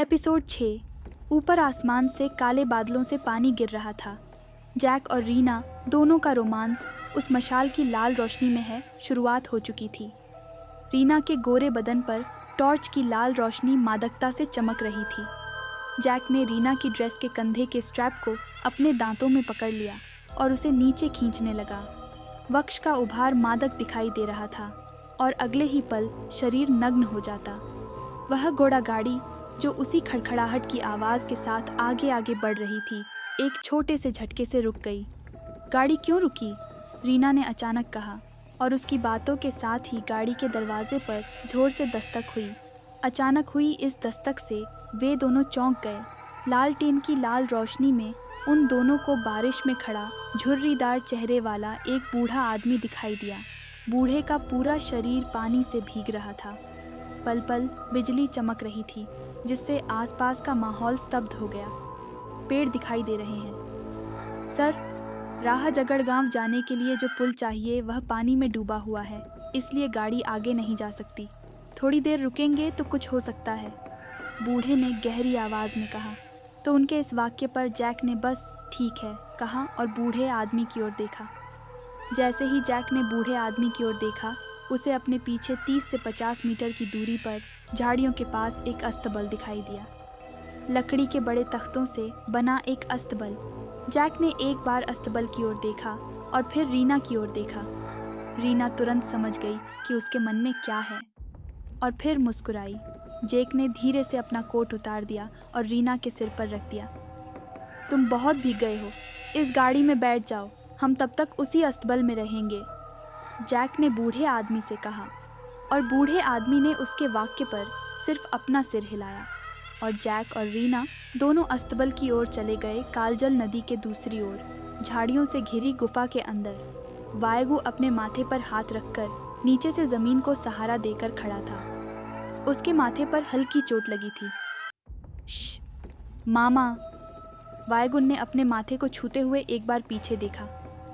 Episode 6। ऊपर आसमान से काले बादलों से पानी गिर रहा था। जैक और रीना दोनों का रोमांस उस मशाल की लाल रोशनी में है शुरुआत हो चुकी थी। रीना के गोरे बदन पर टॉर्च की लाल रोशनी मादकता से चमक रही थी। जैक ने रीना की ड्रेस के कंधे के स्ट्रैप को अपने दांतों में पकड़ लिया और उसे नीचे खींचने लगा। वक्ष का उभार मादक दिखाई दे रहा था और अगले ही पल शरीर नग्न हो जाता। वह घोड़ा गाड़ी जो उसी खड़खड़ाहट की आवाज़ के साथ आगे आगे बढ़ रही थी, एक छोटे से झटके से रुक गई। गाड़ी क्यों रुकी? रीना ने अचानक कहा और उसकी बातों के साथ ही गाड़ी के दरवाजे पर जोर से दस्तक हुई। अचानक हुई इस दस्तक से वे दोनों चौंक गए। लालटेन की लाल रोशनी में उन दोनों को बारिश में खड़ा झुर्रीदार चेहरे वाला एक बूढ़ा आदमी दिखाई दिया। बूढ़े का पूरा शरीर पानी से भीग रहा था। पल पल बिजली चमक रही थी जिससे आसपास का माहौल स्तब्ध हो गया। पेड़ दिखाई दे रहे हैं। सर, राह जगड़ गांव जाने के लिए जो पुल चाहिए वह पानी में डूबा हुआ है, इसलिए गाड़ी आगे नहीं जा सकती। थोड़ी देर रुकेंगे तो कुछ हो सकता है, बूढ़े ने गहरी आवाज़ में कहा। तो उनके इस वाक्य पर जैक ने बस ठीक है कहा और बूढ़े आदमी की ओर देखा। जैसे ही जैक ने बूढ़े आदमी की ओर देखा, उसे अपने पीछे 30 से 50 मीटर की दूरी पर झाड़ियों के पास एक अस्तबल दिखाई दिया। लकड़ी के बड़े तख्तों से बना एक अस्तबल। जैक ने एक बार अस्तबल की ओर देखा और फिर रीना की ओर देखा। रीना तुरंत समझ गई कि उसके मन में क्या है और फिर मुस्कुराई। जैक ने धीरे से अपना कोट उतार दिया और रीना के सिर पर रख दिया। तुम बहुत भीग गए हो, इस गाड़ी में बैठ जाओ, हम तब तक उसी अस्तबल में रहेंगे, जैक ने बूढ़े आदमी से कहा। और बूढ़े आदमी ने उसके वाक्य पर सिर्फ अपना सिर हिलाया और जैक और रीना दोनों अस्तबल की ओर चले गए। कालजल नदी के दूसरी ओर झाड़ियों से घिरी गुफा के अंदर वायगु अपने माथे पर हाथ रखकर नीचे से जमीन को सहारा देकर खड़ा था। उसके माथे पर हल्की चोट लगी थी। श्श, मामा। वायगुन ने अपने माथे को छूते हुए एक बार पीछे देखा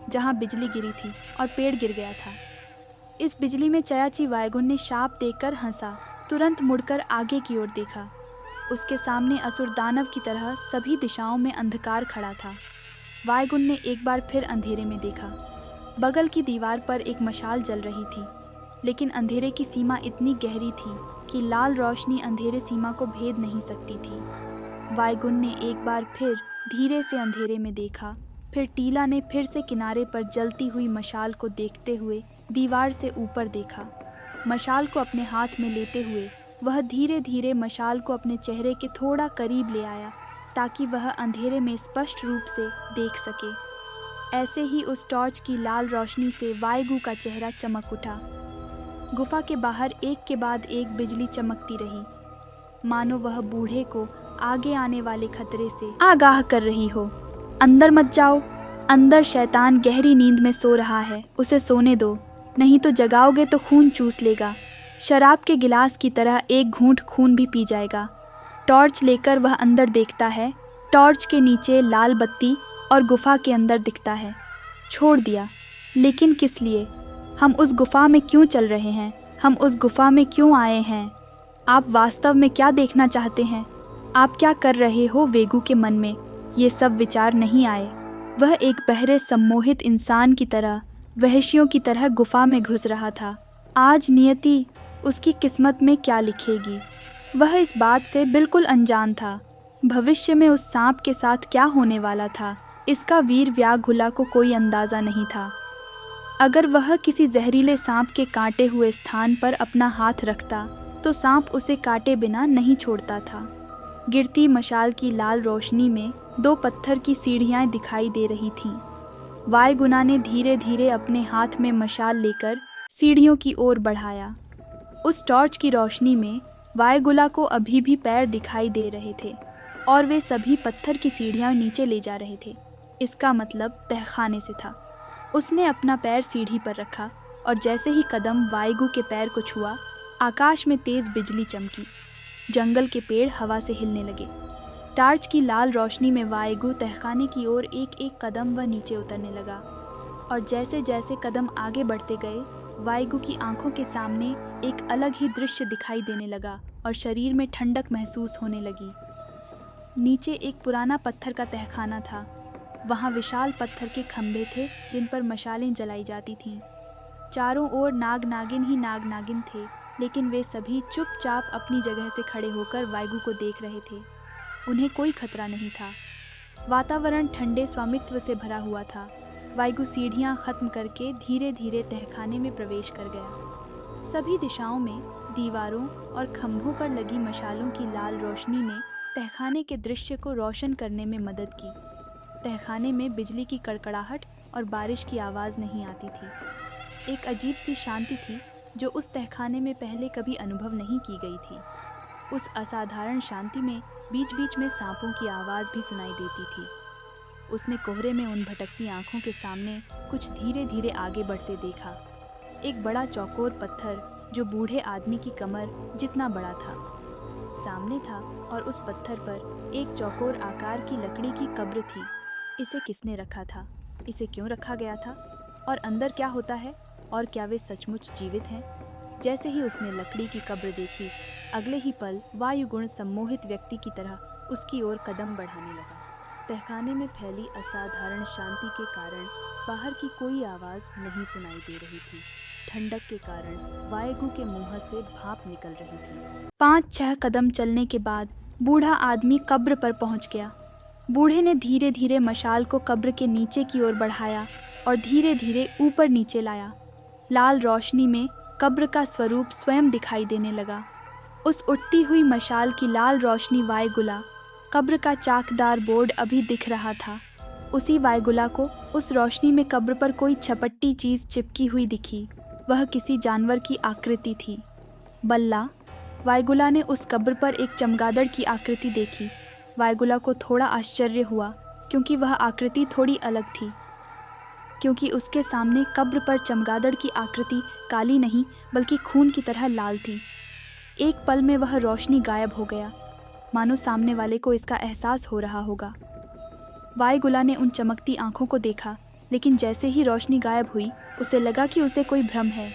जहां बिजली गिरी थी और पेड़ गिर गया था। इस बिजली में चयाची वायगुन ने शाप देकर हंसा। तुरंत मुड़कर आगे की ओर देखा। उसके सामने असुर दानव की तरह सभी दिशाओं में अंधकार खड़ा था। वायगुन ने एक बार फिर अंधेरे में देखा। बगल की दीवार पर एक मशाल जल रही थी, लेकिन अंधेरे की सीमा इतनी गहरी थी कि लाल रोशनी अंधेरे सीमा को भेद नहीं सकती थी। वायगुन ने एक बार फिर धीरे से अंधेरे में देखा। फिर टीला ने फिर से किनारे पर जलती हुई मशाल को देखते हुए दीवार से ऊपर देखा। मशाल को अपने हाथ में लेते हुए वह धीरे धीरे मशाल को अपने चेहरे के थोड़ा करीब ले आया ताकि वह अंधेरे में स्पष्ट रूप से देख सके। ऐसे ही उस टॉर्च की लाल रोशनी से वायगु का चेहरा चमक उठा। गुफा के बाहर एक के बाद एक बिजली चमकती रही, मानो वह बूढ़े को आगे आने वाले खतरे से आगाह कर रही हो। अंदर मत जाओ, अंदर शैतान गहरी नींद में सो रहा है, उसे सोने दो, नहीं तो जगाओगे तो खून चूस लेगा। शराब के गिलास की तरह एक घूंट खून भी पी जाएगा। टॉर्च लेकर वह अंदर देखता है। टॉर्च के नीचे लाल बत्ती और गुफा के अंदर दिखता है। छोड़ दिया, लेकिन किस लिए? हम उस गुफा में क्यों चल रहे हैं? हम उस गुफा में क्यों आए हैं? आप वास्तव में क्या देखना चाहते हैं? आप क्या कर रहे हो? वेगु के मन में ये सब विचार नहीं आए। वह एक बहरे सम्मोहित इंसान की तरह, वहशियों की तरह गुफा में घुस रहा था। आज नियति उसकी किस्मत में क्या लिखेगी, वह इस बात से बिल्कुल अनजान था। भविष्य में उस सांप के साथ क्या होने वाला था, इसका वीर व्याकुला को कोई अंदाज़ा नहीं था। अगर वह किसी जहरीले सांप के काटे हुए स्थान पर अपना हाथ रखता तो सांप उसे काटे बिना नहीं छोड़ता था। गिरती मशाल की लाल रोशनी में 2 पत्थर की सीढ़ियाँ दिखाई दे रही थीं। वायगुना ने धीरे धीरे अपने हाथ में मशाल लेकर सीढ़ियों की ओर बढ़ाया। उस टॉर्च की रोशनी में वायगुला को अभी भी पैर दिखाई दे रहे थे और वे सभी पत्थर की सीढ़ियाँ नीचे ले जा रहे थे। इसका मतलब तहखाने से था। उसने अपना पैर सीढ़ी पर रखा और जैसे ही कदम वायगु के पैर को छुआ, आकाश में तेज बिजली चमकी। जंगल के पेड़ हवा से हिलने लगे। टार्च की लाल रोशनी में वायगु तहखाने की ओर एक एक कदम वह नीचे उतरने लगा और जैसे जैसे कदम आगे बढ़ते गए, वायगु की आंखों के सामने एक अलग ही दृश्य दिखाई देने लगा। और शरीर में ठंडक महसूस होने लगी। नीचे एक पुराना पत्थर का तहखाना था। वहाँ विशाल पत्थर के खंभे थे जिन पर मशालें जलाई जाती थीं। चारों ओर नाग नागिन ही नाग नागिन थे, लेकिन वे सभी चुपचाप अपनी जगह से खड़े होकर वायगु को देख रहे थे। उन्हें कोई खतरा नहीं था। वातावरण ठंडे स्वामित्व से भरा हुआ था। वायगु सीढ़ियाँ खत्म करके धीरे धीरे तहखाने में प्रवेश कर गया। सभी दिशाओं में दीवारों और खंभों पर लगी मशालों की लाल रोशनी ने तहखाने के दृश्य को रोशन करने में मदद की। तहखाने में बिजली की कड़कड़ाहट और बारिश की आवाज़ नहीं आती थी। एक अजीब सी शांति थी जो उस तहखाने में पहले कभी अनुभव नहीं की गई थी। उस असाधारण शांति में बीच बीच में सांपों की आवाज़ भी सुनाई देती थी। उसने कोहरे में उन भटकती आंखों के सामने कुछ धीरे धीरे आगे बढ़ते देखा। एक बड़ा चौकोर पत्थर जो बूढ़े आदमी की कमर जितना बड़ा था सामने था, और उस पत्थर पर एक चौकोर आकार की लकड़ी की कब्र थी। इसे किसने रखा था? इसे क्यों रखा गया था? और अंदर क्या होता है? और क्या वे सचमुच जीवित हैं? जैसे ही उसने लकड़ी की कब्र देखी, अगले ही पल वायुगुण सम्मोहित व्यक्ति की तरह उसकी ओर कदम बढ़ाने लगा। तहखाने में फैली असाधारण शांति के कारण बाहर की कोई आवाज़ नहीं सुनाई दे रही थी। ठंडक के कारण वायगु के मुंह से भाप निकल रही थी। 5-6 कदम चलने के बाद बूढ़ा आदमी कब्र पर पहुंच गया। बूढ़े ने धीरे धीरे मशाल को कब्र के नीचे की ओर बढ़ाया और धीरे धीरे ऊपर नीचे लाया। लाल रोशनी में कब्र का स्वरूप स्वयं दिखाई देने लगा। उस उठती हुई मशाल की लाल रोशनी वायुगुला, कब्र का चाकदार बोर्ड अभी दिख रहा था। उसी वायुगुला को उस रोशनी में कब्र पर कोई छपट्टी चीज़ चिपकी हुई दिखी। वह किसी जानवर की आकृति थी। बल्ला। वायुगुला ने उस कब्र पर एक चमगादड़ की आकृति देखी। वायुगुला को थोड़ा आश्चर्य हुआ क्योंकि वह आकृति थोड़ी अलग थी, क्योंकि उसके सामने कब्र पर चमगादड़ की आकृति काली नहीं बल्कि खून की तरह लाल थी। एक पल में वह रोशनी गायब हो गया, मानो सामने वाले को इसका एहसास हो रहा होगा। वायुगुला ने उन चमकती आंखों को देखा, लेकिन जैसे ही रोशनी गायब हुई उसे लगा कि उसे कोई भ्रम है।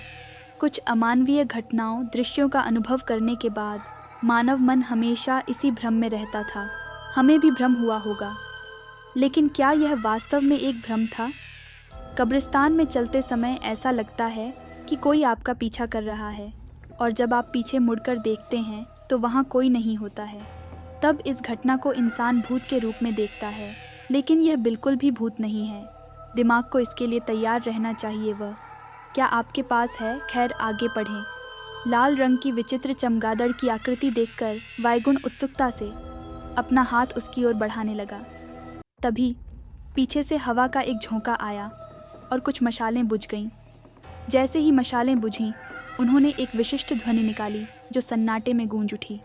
कुछ अमानवीय घटनाओं, दृश्यों का अनुभव करने के बाद मानव मन हमेशा इसी भ्रम में रहता था। हमें भी भ्रम हुआ होगा, लेकिन क्या यह वास्तव में एक भ्रम था? कब्रिस्तान में चलते समय ऐसा लगता है कि कोई आपका पीछा कर रहा है, और जब आप पीछे मुड़कर देखते हैं तो वहाँ कोई नहीं होता है। तब इस घटना को इंसान भूत के रूप में देखता है, लेकिन यह बिल्कुल भी भूत नहीं है। दिमाग को इसके लिए तैयार रहना चाहिए। वह क्या आपके पास है? खैर, आगे पढ़ें। लाल रंग की विचित्र चमगादड़ की आकृति देखकर वायुगुण उत्सुकता से अपना हाथ उसकी ओर बढ़ाने लगा। तभी पीछे से हवा का एक झोंका आया और कुछ मशालें बुझ गईं। जैसे ही मशालें बुझीं, उन्होंने एक विशिष्ट ध्वनि निकाली जो सन्नाटे में गूंज उठी।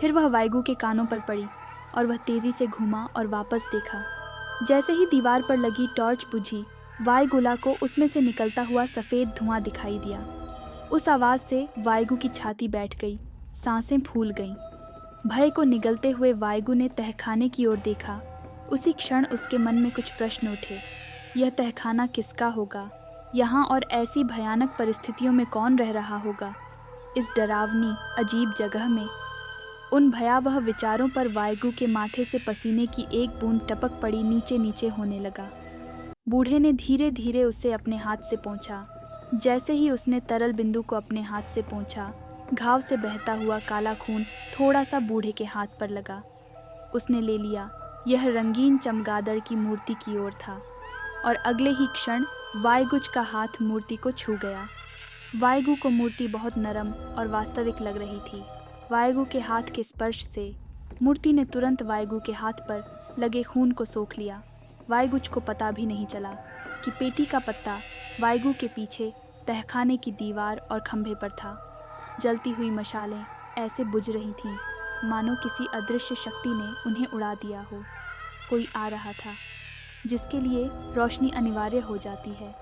फिर वह वायगु के कानों पर पड़ी और वह तेजी से घूमा और वापस देखा। जैसे ही दीवार पर लगी टॉर्च बुझी, वायुगुला को उसमें से निकलता हुआ सफ़ेद धुआं दिखाई दिया। उस आवाज़ से वायगु की छाती बैठ गई, सांसें फूल गईं। भय को निगलते हुए वायगु ने तहखाने की ओर देखा। उसी क्षण उसके मन में कुछ प्रश्न उठे। यह तहखाना किसका होगा? यहाँ और ऐसी भयानक परिस्थितियों में कौन रह रहा होगा? इस डरावनी अजीब जगह में। उन भयावह विचारों पर वायगु के माथे से पसीने की एक बूंद टपक पड़ी नीचे नीचे होने लगा। बूढ़े ने धीरे धीरे उसे अपने हाथ से पोंछा। जैसे ही उसने तरल बिंदु को अपने हाथ से पोंछा, घाव से बहता हुआ काला खून थोड़ा सा बूढ़े के हाथ पर लगा। उसने ले लिया। यह रंगीन चमगादड़ की मूर्ति की ओर था, और अगले ही क्षण वायगुज का हाथ मूर्ति को छू गया। वायगु को मूर्ति बहुत नरम और वास्तविक लग रही थी। वायगु के हाथ के स्पर्श से मूर्ति ने तुरंत वायगु के हाथ पर लगे खून को सोख लिया। वायगुज को पता भी नहीं चला कि पेटी का पत्ता वायगु के पीछे तहखाने की दीवार और खंभे पर था। जलती हुई मशालें ऐसे बुझ रही थीं मानो किसी अदृश्य शक्ति ने उन्हें उड़ा दिया हो। कोई आ रहा था जिसके लिए रोशनी अनिवार्य हो जाती है।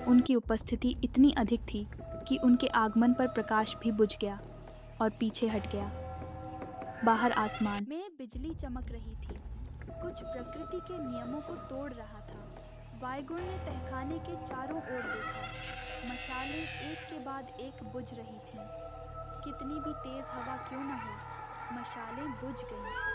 उनकी उपस्थिति इतनी अधिक थी कि उनके आगमन पर प्रकाश भी बुझ गया और पीछे हट गया। बाहर आसमान में बिजली चमक रही थी, कुछ प्रकृति के नियमों को तोड़ रहा था। वायगुण ने तहखाने के चारों ओर देखा। मशालें एक के बाद एक बुझ रही थीं। कितनी भी तेज हवा क्यों न हो, मशालें बुझ गईं।